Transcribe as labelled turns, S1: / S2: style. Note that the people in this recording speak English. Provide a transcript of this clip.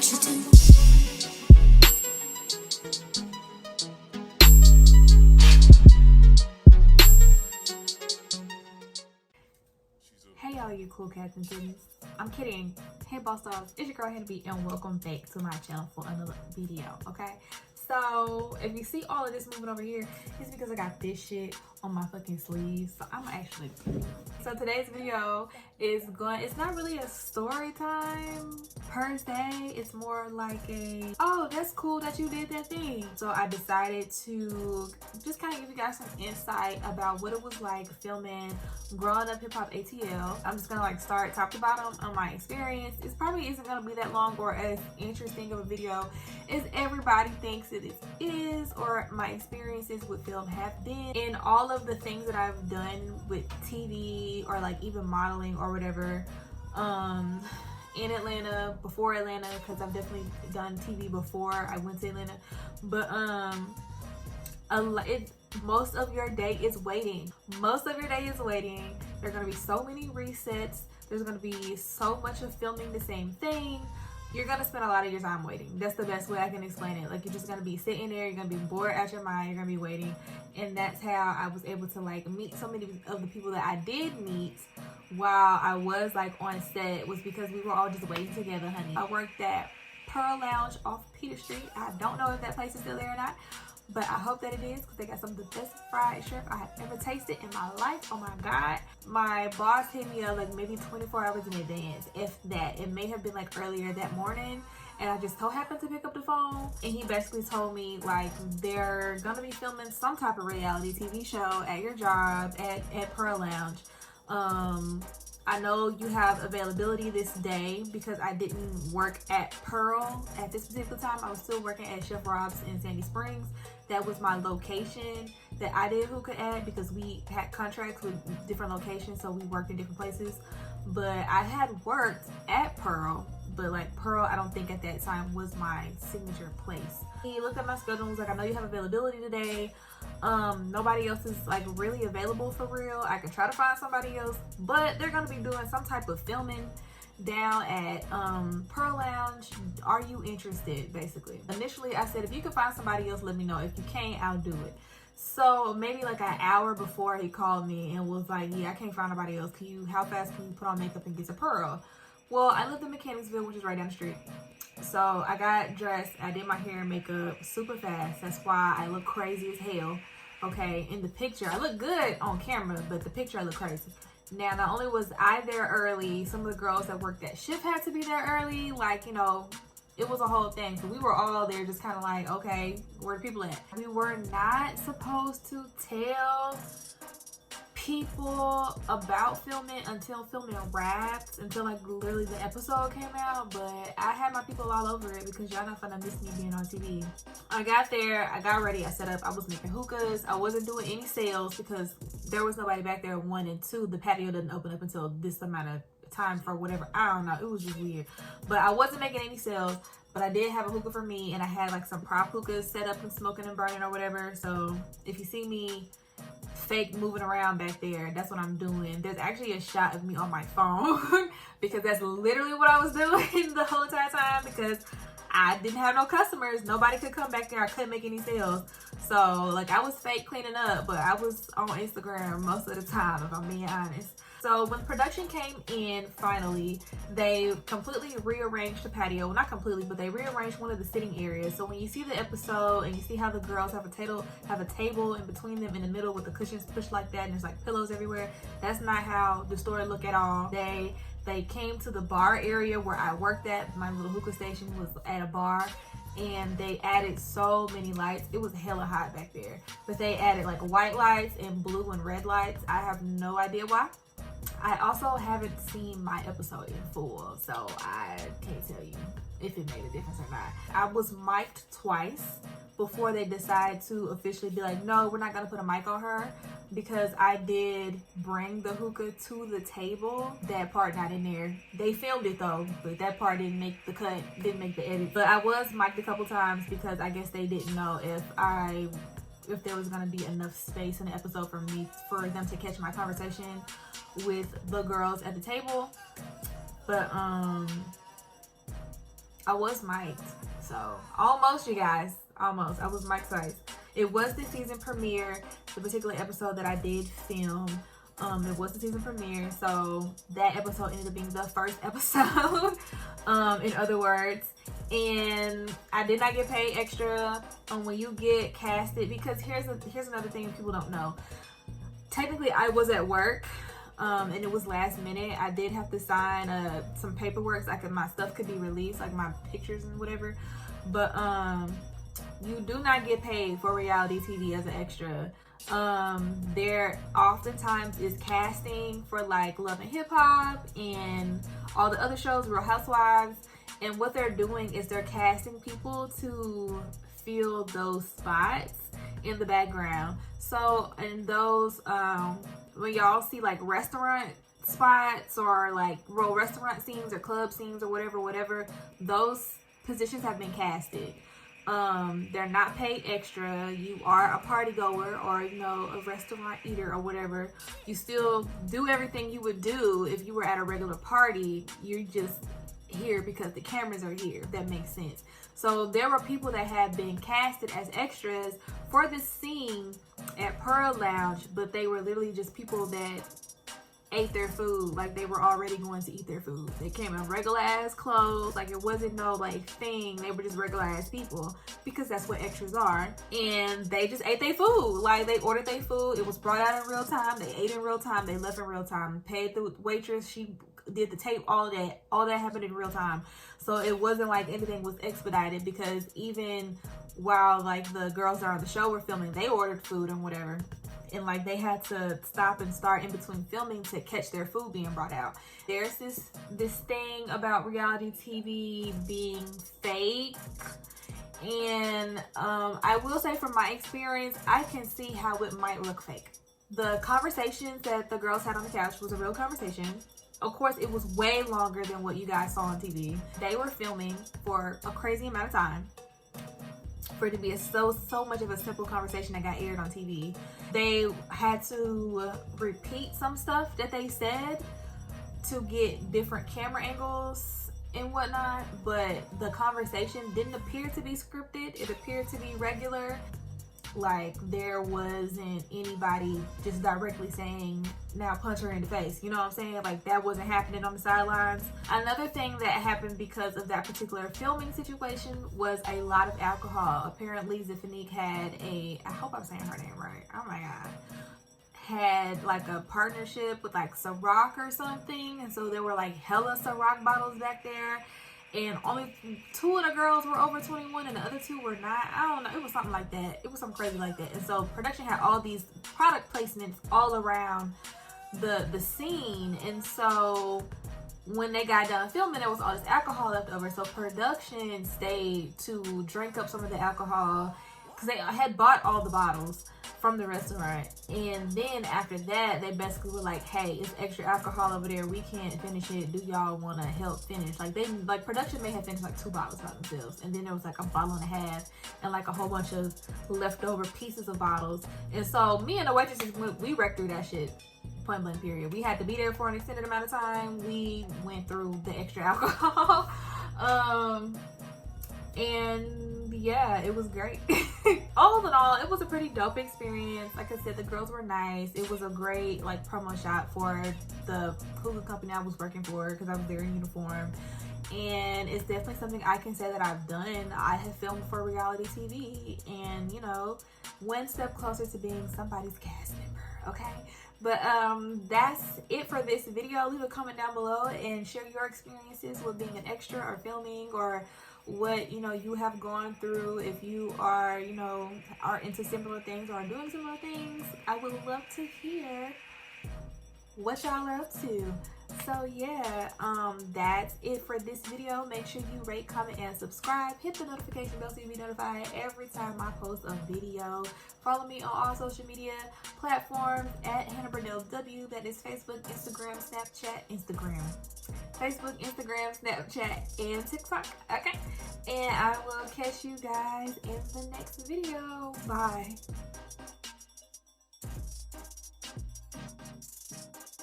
S1: what you do.
S2: Hey y'all, you cool cats and kittens. I'm kidding. Hey boss dogs, it's your girl Hannah B, and welcome back to my channel for another video. Okay, so if you see all of this moving over here, it's because I got this shit on my fucking sleeves. So I'm actually so today's video is it's not really a story time per se. It's more like a, oh, that's cool that you did that thing. So I decided to just kind of give you guys some insight about what it was like filming growing up HipHop ATL. I'm just gonna like start top to bottom on my experience. It probably isn't gonna be that long or as interesting of a video as everybody thinks it is, or my experiences with film have been, and all of the things that I've done with TV or like even modeling or whatever in Atlanta, before Atlanta, because I've definitely done TV before I went to Atlanta. But most of your day is waiting. Most of your day is waiting. There are going to be so many resets. There's going to be so much of filming the same thing. You're going to spend a lot of your time waiting. That's the best way I can explain it. Like, you're just going to be sitting there. You're going to be bored out your mind. You're going to be waiting. And that's how I was able to like meet so many of the people that I did meet while I was like on set, was because we were all just waiting together, honey. I worked at Pearl Lounge off Peter Street. I don't know if that place is still there or not, but I hope that it is, because they got some of the best fried shrimp I have ever tasted in my life. Oh my god. My boss hit me up like maybe 24 hours in advance, if that. It may have been like earlier that morning, and I just so happened to pick up the phone, and he basically told me like they're gonna be filming some type of reality TV show at your job at Pearl Lounge. I know you have availability this day, because I didn't work at Pearl at this particular time. I was still working at Chef Rob's in Sandy Springs. That was my location that I did hookah at, because we had contracts with different locations, so we worked in different places. But I had worked at Pearl, but like Pearl, I don't think at that time was my signature place. He looked at my schedule and was like, I know you have availability today. Nobody else is like really available for real. I could try to find somebody else, but they're gonna be doing some type of filming down at Pearl Lounge. Are you interested? Basically, initially I said, if you can find somebody else, let me know. If you can't, I'll do it. So maybe like an hour before, he called me and was like, yeah, I can't find nobody else. How fast can you put on makeup and get to Pearl? Well, I lived in Mechanicsville, which is right down the street. So I got dressed, I did my hair and makeup super fast. That's why I look crazy as hell. Okay, in the picture I look good on camera, but the picture I look crazy. Now, not only was I there early, some of the girls that worked at Shift had to be there early. Like, you know, it was a whole thing. So we were all there just kind of like, okay, where are the people at? We were not supposed to tell people about filming until filming wrapped, until like literally the episode came out. But I had my people all over it, because y'all not gonna miss me being on TV. I got there, I got ready, I set up, I was making hookahs. I wasn't doing any sales because there was nobody back there, 1, and 2, the patio doesn't open up until this amount of time for whatever, I don't know, it was just weird. But I wasn't making any sales, but I did have a hookah for me, and I had like some prop hookahs set up and smoking and burning or whatever. So if you see me fake moving around back there, that's what I'm doing. There's actually a shot of me on my phone because that's literally what I was doing the whole entire time, because I didn't have no customers. Nobody could come back there. I couldn't make any sales. So like I was fake cleaning up, but I was on Instagram most of the time, if I'm being honest. So when production came in, finally, they completely rearranged the patio. Well, not completely, but they rearranged one of the sitting areas. So when you see the episode and you see how the girls have a table in between them in the middle with the cushions pushed like that, and there's like pillows everywhere, that's not how the story looked at all. They came to the bar area where I worked at. My little hookah station was at a bar, and they added so many lights. It was hella hot back there, but they added like white lights and blue and red lights. I have no idea why. I also haven't seen my episode in full, so I can't tell you if it made a difference or not. I was mic'd twice before they decided to officially be like, no, we're not gonna put a mic on her, because I did bring the hookah to the table. That part not in there. They filmed it though, but that part didn't make the cut, didn't make the edit. But I was mic'd a couple times because I guess they didn't know if there was gonna be enough space in the episode for them to catch my conversation with the girls at the table. But I was mic'd. So almost, you guys, almost. I was mic'd twice. It was the season premiere, the particular episode that I did film. It was the season premiere, so that episode ended up being the first episode, in other words. And I did not get paid extra when you get casted, because here's another thing people don't know. Technically, I was at work, and it was last minute. I did have to sign some paperwork so my stuff could be released, like my pictures and whatever. But you do not get paid for reality TV as an extra. There oftentimes is casting for like Love and Hip Hop and all the other shows, Real Housewives, and what they're doing is they're casting people to fill those spots in the background. So in those when y'all see like restaurant spots or like real restaurant scenes or club scenes or whatever, those positions have been casted. They're not paid extra. You are a party goer or, you know, a restaurant eater or whatever. You still do everything you would do if you were at a regular party. You're just here because the cameras are here, if that makes sense. So there were people that had been casted as extras for this scene at Pearl Lounge, but they were literally just people that ate their food, like they were already going to eat their food. They came in regular ass clothes, like it wasn't no like thing. They were just regular ass people, because that's what extras are. And they just ate their food. Like they ordered their food, it was brought out in real time, they ate in real time, they left in real time, paid the waitress, she did the tape, all that happened in real time. So it wasn't like anything was expedited, because even while like the girls that are on the show were filming, they ordered food and whatever, and like they had to stop and start in between filming to catch their food being brought out. There's this thing about reality TV being fake, and I will say from my experience, I can see how it might look fake. The conversations that the girls had on the couch was a real conversation. Of course, it was way longer than what you guys saw on TV. They were filming for a crazy amount of time for it to be so much of a simple conversation that got aired on TV. They had to repeat some stuff that they said to get different camera angles and whatnot, but the conversation didn't appear to be scripted. It appeared to be regular. Like there wasn't anybody just directly saying, now punch her in the face. You know what I'm saying? Like that wasn't happening on the sidelines. Another thing that happened because of that particular filming situation was a lot of alcohol. Apparently Zephanique had I hope I'm saying her name right. Oh my God. Had like a partnership with like Ciroc or something. And so there were like hella Ciroc bottles back there. And only 2 of the girls were over 21 and the other 2 were not. I don't know. It was something like that. It was something crazy like that. And so production had all these product placements all around the scene. And so when they got done filming, there was all this alcohol left over. So production stayed to drink up some of the alcohol, because they had bought all the bottles from the restaurant. And then after that, they basically were like, hey, it's extra alcohol over there, we can't finish it, do y'all want to help finish? Like production may have finished like 2 bottles by themselves, and then there was like a bottle and a half and like a whole bunch of leftover pieces of bottles. And so me and the waitresses, we wrecked through that shit, point blank period. We had to be there for an extended amount of time. We went through the extra alcohol. And yeah, it was great. All in all, it was a pretty dope experience. Like I said, the girls were nice. It was a great like promo shot for the hookah company I was working for, because I was there in uniform. And it's definitely something I can say that I've done. I have filmed for reality TV, and you know, one step closer to being somebody's cast member, okay? But that's it for this video. Leave a comment down below and share your experiences with being an extra or filming, or what you have gone through. If you are are into similar things or are doing similar things, I would love to hear what y'all are up to. So yeah, that's it for this video. Make sure you rate, comment, and subscribe. Hit the notification bell so you'll be notified every time I post a video. Follow me on all social media platforms at Hannah Burnell W. That is Facebook, Instagram, Snapchat, and TikTok. Okay, and I will catch you guys in the next video. Bye.